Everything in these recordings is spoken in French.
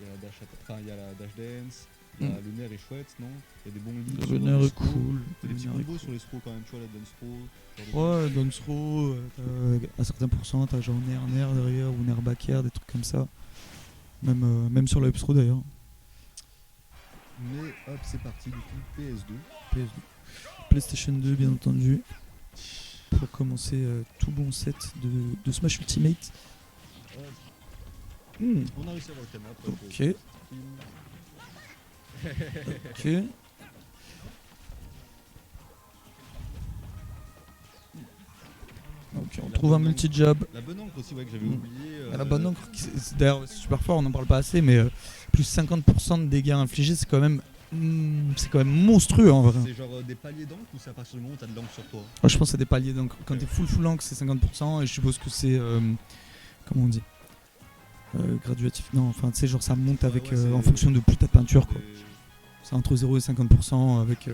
Il y a la dash, il y a la dash dance. Le nerf est chouette, non? Il y a des bons leads. Le nerf est cool. Il y a des petits combos sur les throws quand même, tu vois, la dance throw. Ouais, dance throw, à certains pourcents, t'as genre nerf derrière ou nerf back air, des trucs comme ça. Même sur le up throw d'ailleurs. Mais hop, c'est parti du coup, PS2. PlayStation 2 bien entendu. Pour commencer tout bon set de Smash Ultimate. On a réussi à avoir le thème après. Ok. Ok, on trouve un multi-jab. La bonne encre aussi, ouais, que j'avais oublié. La bonne encre, c'est d'ailleurs super fort, on n'en parle pas assez, mais plus 50% de dégâts infligés, c'est quand même monstrueux en vrai. C'est genre des paliers d'encre ou c'est à partir du moment où t'as de l'encre sur toi? Je pense que c'est des paliers d'encre. Quand t'es full encre, c'est 50%, et je suppose que c'est. Comment on dit graduatif. Non, enfin, tu sais, genre ça monte avec en fonction de plus t'as de peinture, quoi. C'est entre 0 et 50% avec.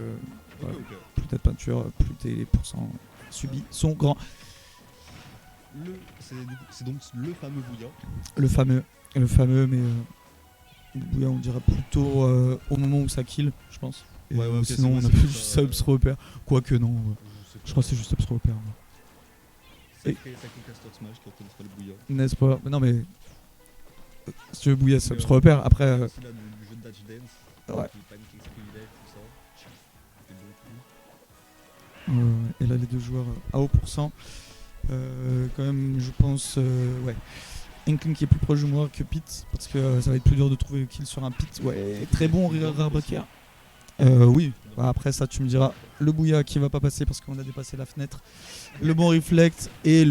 Plus t'as de peinture, plus tes pourcents subis sont grands. C'est donc le fameux Bouya. Le fameux, mais le Bouya on dirait plutôt au moment où ça kill, je pense. Et sinon on a plus juste Subs repère. Quoique non, je crois que c'est juste Subs repère. Sacré caster Smash qui reconnaît pas le Bouya. N'est-ce pas? Non mais si tu veux Bouya, Subs repère. Après. Du jeu de Dash Dance. Ouais. Tout ça. Et là les deux joueurs à haut pourcent. Quand même je pense Inkling qui est plus proche de moi que Pete parce que ça va être plus dur de trouver le kill sur un Pete. Ouais, très bon Rarbacker. Oui, après ça tu me diras le Bouya qui va pas passer parce qu'on a dépassé la fenêtre, le bon reflect et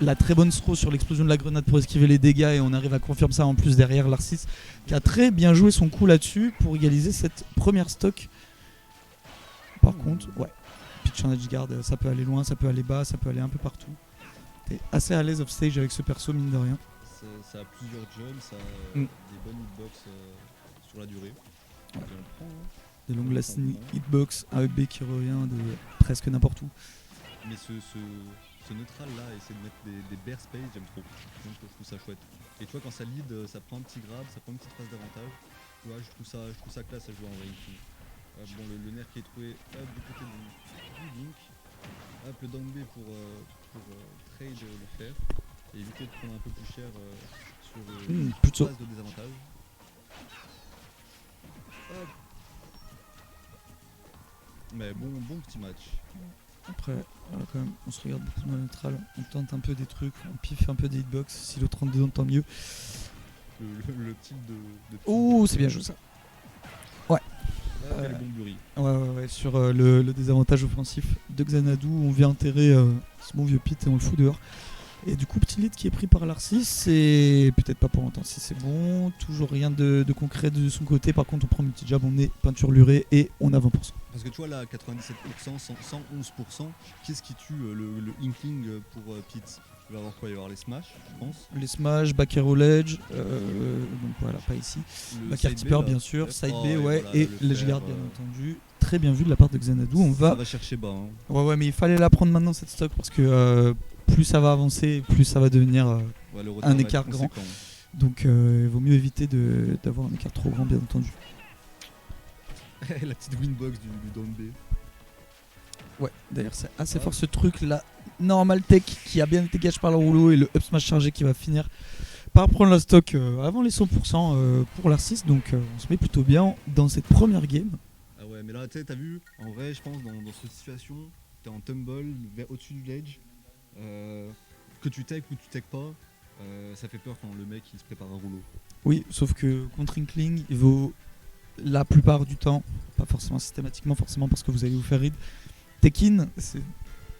la très bonne throw sur l'explosion de la grenade pour esquiver les dégâts, et on arrive à confirmer ça en plus derrière Larsis qui a très bien joué son coup là-dessus pour égaliser cette première stock. Par contre, pitch en edge guard, ça peut aller loin, ça peut aller bas, ça peut aller un peu partout. T'es assez à l'aise off stage avec ce perso, mine de rien. Ça a plusieurs jumps, ça a des bonnes hitbox sur la durée. Des longues lasting hitbox, AEB qui revient de presque n'importe où. Mais ce neutral là, essayer de mettre des bear space, j'aime trop. Donc je trouve ça chouette. Et tu vois, quand ça lead, ça prend un petit grab, ça prend une petite phase d'avantage. Tu vois, je trouve ça classe à jouer en ranking. Bon, le nerf qui est trouvé du côté du Link. Le down B pour trade le fer et éviter de prendre un peu plus cher sur une phase de désavantage. Mais bon petit match. Après, quand même, on se regarde beaucoup dans le neutral, on tente un peu des trucs, on piffe un peu des hitbox, si le 32 tant mieux. Le type de oh, c'est bien joué ça. Ouais. Ouais, sur le désavantage offensif de Xanadu, on vient enterrer ce bon vieux Pete et on le fout dehors. Et du coup, petit lead qui est pris par Larsis, c'est peut-être pas pour longtemps si c'est bon. Toujours rien de concret de son côté. Par contre, on prend multi-jab, on est peinture lurée et on a 20%. Parce que tu vois là, 97%, 111%, qu'est-ce qui tue le Inkling pour Pete? Il va y avoir quoi? Il va y avoir les smash, je pense. Les smash, back arrow ledge, donc voilà, pas ici. Back air tipper bien sûr, side B, voilà, et ledge guard bien entendu. Très bien vu de la part de Xanadu. Ça va chercher bas. Hein. Ouais, mais il fallait la prendre maintenant cette stock parce que plus ça va avancer, plus ça va devenir un écart grand. Donc il vaut mieux éviter d'avoir un écart trop grand, bien entendu. La petite winbox du down B. Ouais, d'ailleurs c'est assez fort ce truc là. Normal tech qui a bien été gâché par le rouleau et le up smash chargé qui va finir par prendre la stock avant les 100% pour l'Arcis. Donc on se met plutôt bien dans cette première game. Ah ouais, mais là t'as vu, en vrai je pense dans cette situation, t'es en tumble au-dessus du ledge, que tu tech ou tu tech pas, ça fait peur quand le mec il se prépare un rouleau. Oui, sauf que contre Inkling il vaut la plupart du temps, pas forcément systématiquement, forcément parce que vous allez vous faire read. Tech-in, c'est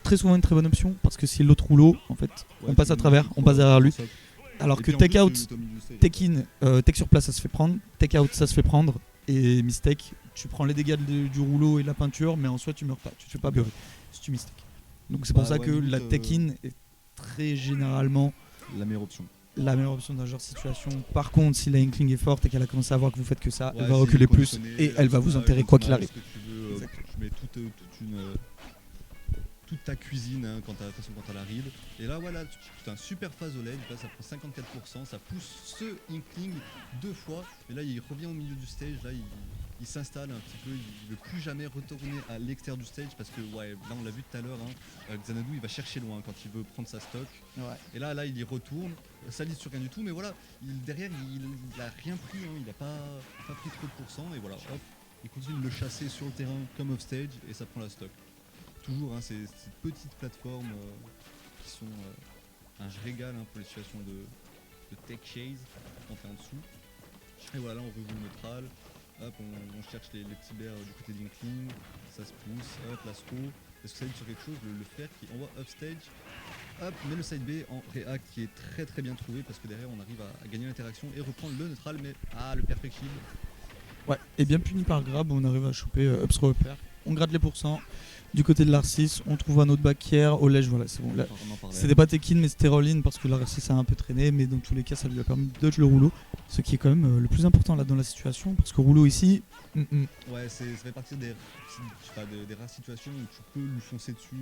très souvent une très bonne option parce que si l'autre rouleau, en fait, on passe à travers, on passe derrière lui. Alors que tech out, tech-in, tech sur place ça se fait prendre, tech out ça se fait prendre, et mistake, tu prends les dégâts du rouleau et la peinture, mais en soi tu meurs pas, tu te fais pas beurrer si tu mistake. Donc c'est pour ça que la tech-in est très généralement la meilleure option. La meilleure option dans ce genre de situation. Par contre, si la Inkling est forte et qu'elle a commencé à voir que vous faites que ça, elle va reculer plus et elle va vous enterrer quoi qu'il arrive. Tu mets toute une toute ta cuisine hein, quand t'as la ride. Et là voilà, tu as un super phase au ledge, là ça prend 54%, ça pousse ce Inkling 2 fois, et là il revient au milieu du stage, là il s'installe un petit peu, il veut plus jamais retourner à l'extérieur du stage parce que ouais, là on l'a vu tout à l'heure, hein, Xanadu il va chercher loin quand il veut prendre sa stock. Ouais. Et là il y retourne, ça lise sur rien du tout, mais voilà, derrière il a rien pris, hein, il a pas pris trop de pourcents, et voilà, hop, il continue de le chasser sur le terrain comme off stage et ça prend la stock. Toujours hein, ces petites plateformes qui sont un régal hein, pour les situations de tech chase quand t'es en dessous. Et voilà, là on rejoue le neutral, hop, on cherche les petits bears du côté d'Inkling, ça se pousse, hop, la throw. Est-ce que ça aide sur quelque chose, le fer qui envoie upstage, hop, met le side B en react qui est très très bien trouvé parce que derrière on arrive à gagner l'interaction et reprendre le neutral, mais le perfect shield. Ouais, et bien puni par grab, on arrive à choper upthrow upper. On gratte les pourcents. Du côté de l'Ar6, on trouve un autre back here. Au ledge, voilà, c'est bon. Là, c'était pas take-in, mais c'était roll-in parce que l'Ar6 a un peu traîné. Mais dans tous les cas, ça lui a permis de dodge le rouleau. Ce qui est quand même le plus important là dans la situation. Parce que rouleau ici. Ouais, ça fait partie des rares situations où tu peux lui foncer dessus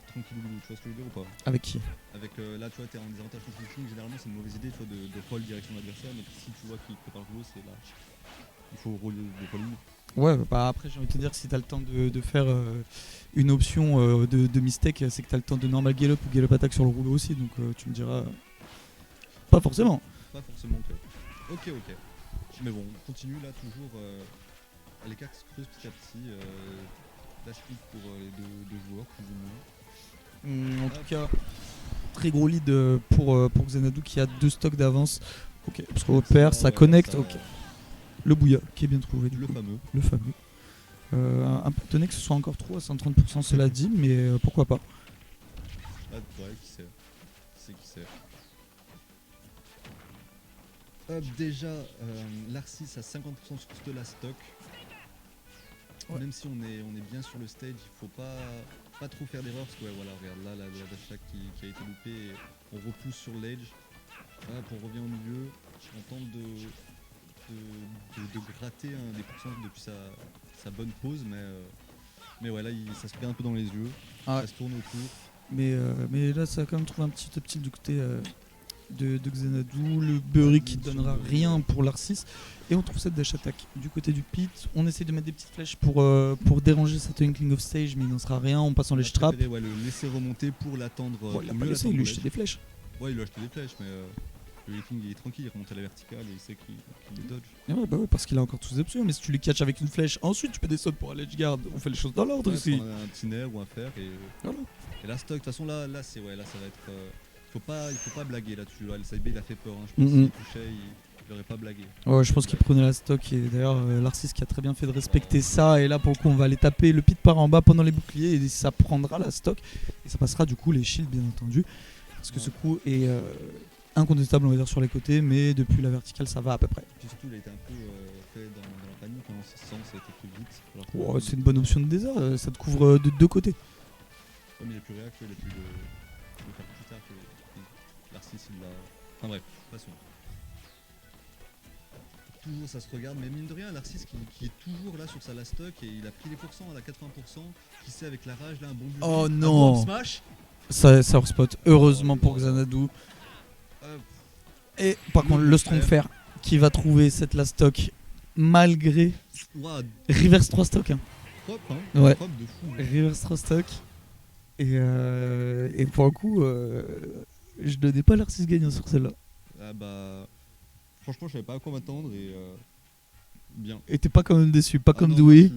tranquillou. Tu vois ce que je veux dire ou pas? Avec qui? Avec là, tu vois, t'es en désavantage contre le shooting. Généralement, c'est une mauvaise idée tu vois, de roll direction de l'adversaire. Mais si tu vois qu'il prépare le rouleau, c'est là. Il faut roller de rolling. Ouais, bah après j'ai envie de te dire que si t'as le temps de faire une option de mistake, c'est que t'as le temps de normal gallop ou gallop attack sur le rouleau aussi, donc tu me diras pas forcément. Pas forcément ok. Mais bon, on continue là toujours à l'écart qui se creuse petit à petit. Dash hit pour les deux joueurs plus ou moins. En tout cas, très gros lead pour Xanadu qui a 2 stocks d'avance. Ok, parce qu'au pair ça connecte. Ok. Le bouilla qui est bien trouvé du coup. Le fameux. Un peu étonné que ce soit encore trop à 130% cela dit, mais pourquoi pas. Ah ouais, qui sait. Hop, déjà, l'Ar6 a 50% sur de la stock. Ouais. Même si on est bien sur le stage, il faut pas trop faire d'erreurs parce que ouais, voilà, regarde là, la dash attack qui a été loupée, on repousse sur l'edge. Hop, on revient au milieu, on tente de gratter des pourcents depuis sa bonne pause, mais ouais, là ça se perd un peu dans les yeux, ça se tourne autour. Mais là, ça a quand même trouvé un petit uptilt du côté de Xanadu, le Burry qui donnera rien pour l'Ar6, et on trouve cette dash attack du côté du pit. On essaie de mettre des petites flèches pour déranger cette Inkling of stage, mais il n'en sera rien en passant les traps. Ouais, le laisser remonter pour l'attendre. Il a pas laissé, il lui a jeté des flèches. Ouais, il lui a jeté des flèches, mais. Le Inkling il est tranquille, il remonte à la verticale et il sait qu'il les dodge. Ouais, bah ouais, parce qu'il a encore tous les options, mais si tu les catches avec une flèche, ensuite tu peux des sauts pour un ledge guard, on fait les choses dans l'ordre aussi. Un petit nerf ou un fer et. Voilà. Et la stock, de toute façon là ça va être. Il faut pas blaguer là-dessus. Là, le side B il a fait peur, hein. Je pense qu'il touchait, il aurait pas blagué. Ouais, je pense qu'il prenait la stock et d'ailleurs l'Ar6 qui a très bien fait de respecter ça, et là pour le coup on va aller taper le pit par en bas pendant les boucliers et ça prendra la stock et ça passera du coup les shields bien entendu. Parce que ce coup est incontestable on va dire sur les côtés, mais depuis la verticale ça va à peu près. Puis surtout il a été un peu fait dans la panique, en ce sens ça a été fait vite. Ouais, c'est une bonne option de désert, ça te couvre de deux côtés. Ouais, mais il a plus réac, il a pu le faire plus tard que l'Ar6 il l'a. Enfin bref, passons. Toujours ça se regarde, mais mine de rien l'Ar6 qui est toujours là sur sa last stock et il a pris les pourcents à la 80%, qui sait avec la rage là un bon but. Oh non, un bon smash. Ça spot heureusement pour Xanadu. Et par contre le strong fair qui va trouver cette last stock malgré reverse 3 stock hein. Propre hein, ouais. Propre de fou. Reverse 3 stock et pour le coup je donnais pas l'Ar6 gagnant sur celle-là. Ah bah franchement je savais pas à quoi m'attendre et bien. Et t'es pas quand même déçu, pas comme Dewey.